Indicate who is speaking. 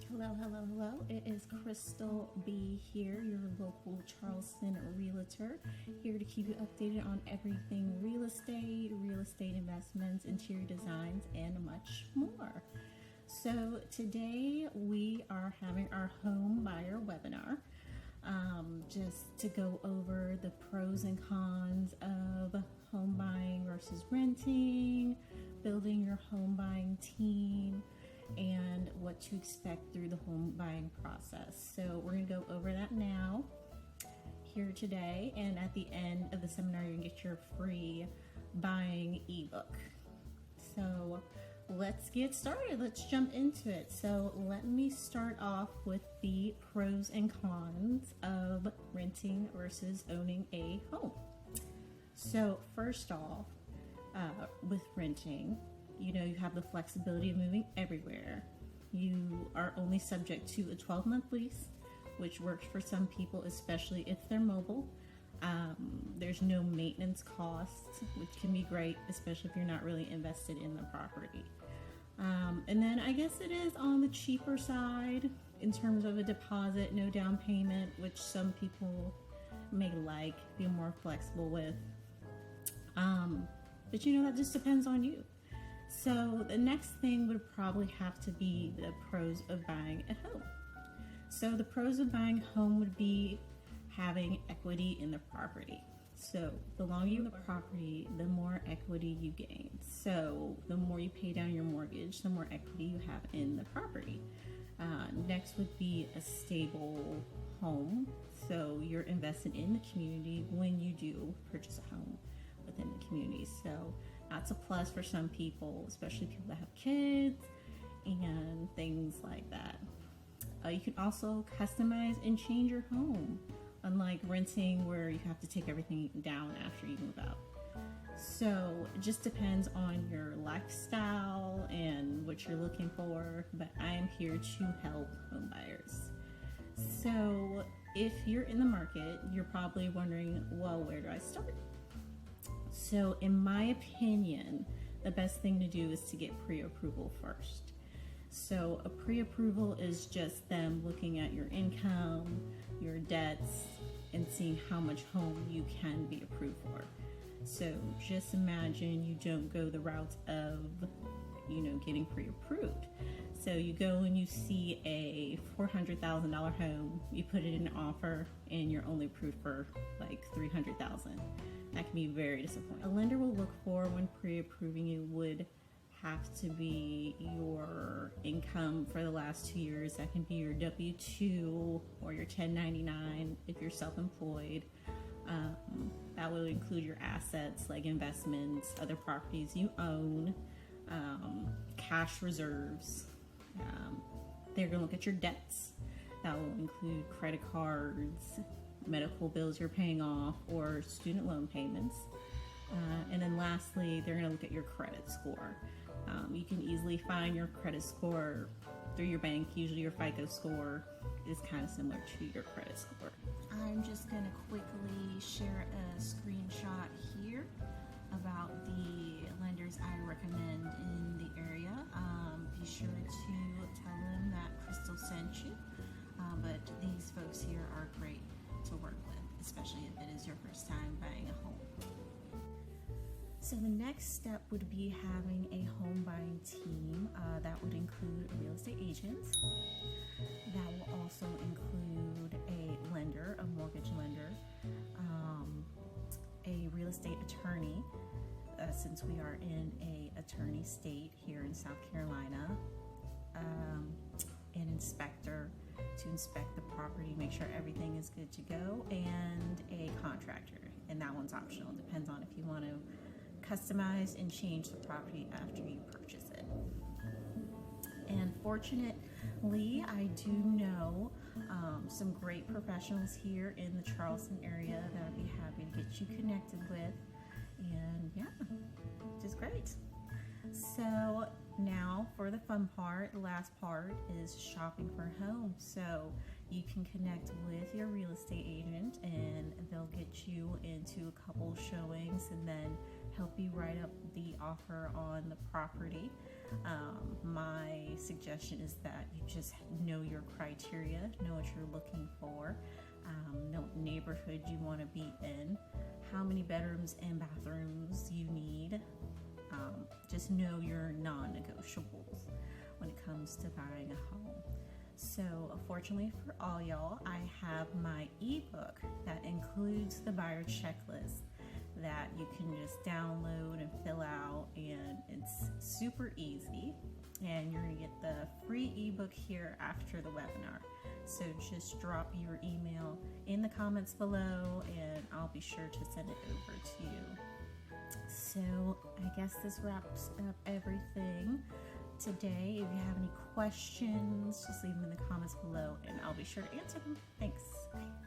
Speaker 1: Hello. It is Crystal B here, your local Charleston realtor, here to keep you updated on everything real estate investments, interior designs, and much more. So today we are having our home buyer webinar, just to go over the pros and cons of home buying versus renting, building your home buying team, and what to expect through the home buying process. So we're going to go over that now here today, and at the end of the seminar you can get your free buying ebook. So let's get started. Let's jump into it. So let me start off with the pros and cons of renting versus owning a home. So first off, with renting, you have the flexibility of moving everywhere. You are only subject to a 12-month lease, which works for some people, especially if they're mobile. There's no maintenance costs, which can be great, especially if you're not really invested in the property. And then I guess it is on the cheaper side in terms of a deposit, no down payment, which some people may be more flexible with. But that just depends on you. So the next thing would probably have to be the pros of buying a home. So the pros of buying a home would be having equity in the property. So the longer you own the property, the more equity you gain. So the more you pay down your mortgage, the more equity you have in the property. Next would be a stable home. So you're invested in the community when you do purchase a home within the community. So that's a plus for some people, especially people that have kids and things like that. You can also customize and change your home, unlike renting where you have to take everything down after you move out. So it just depends on your lifestyle and what you're looking for, but I am here to help home buyers. So if you're in the market, you're probably wondering, well, where do I start? So in my opinion, the best thing to do is to get pre-approval first. So a pre-approval is just them looking at your income, your debts, and seeing how much home you can be approved for. So just imagine you don't go the route of, getting pre-approved. So you go and you see a $400,000 home, you put it in an offer, and you're only approved for $300,000. That can be very disappointing. A lender will look for when pre-approving you would have to be your income for the last 2 years. That can be your W-2 or your 1099 if you're self-employed. That will include your assets like investments, other properties you own, cash reserves. They're going to look at your debts. That will include credit cards, medical bills you're paying off, or student loan payments. And then lastly, they're going to look at your credit score. You can easily find your credit score through your bank. Usually your FICO score is kind of similar to your credit score. I'm just going to quickly share a screenshot here about the lenders I recommend in the area. Be sure to tell them that Crystal sent you. But these folks here are great to work with, especially if it is your first time buying a home. So the next step would be having a home buying team. That would include real estate agents. That will also include a lender, a mortgage lender, a real estate attorney, since we are in a attorney state here in South Carolina, an inspector to inspect the property, make sure everything is good to go, and a contractor. And that one's optional. Depends on if you want to customize and change the property after you purchase it. And fortunately, I do know some great professionals here in the Charleston area that I'd be happy to get you connected with. And yeah, just great. So now for the fun part, the last part is shopping for a home. So you can connect with your real estate agent and they'll get you into a couple showings and then help you write up the offer on the property. My suggestion is that you just know your criteria, know what you're looking for, know what neighborhood you want to be in, how many bedrooms and bathrooms you need. Just know your non-negotiables when it comes to buying a home. So fortunately for all y'all, I have my ebook that includes the buyer checklist that you can just download and fill out, and it's super easy. And you're gonna get the free ebook here after the webinar. So just drop your email in the comments below and I'll be sure to send it over to you. So I guess this wraps up everything today. If you have any questions, just leave them in the comments below and I'll be sure to answer them. Thanks. Bye.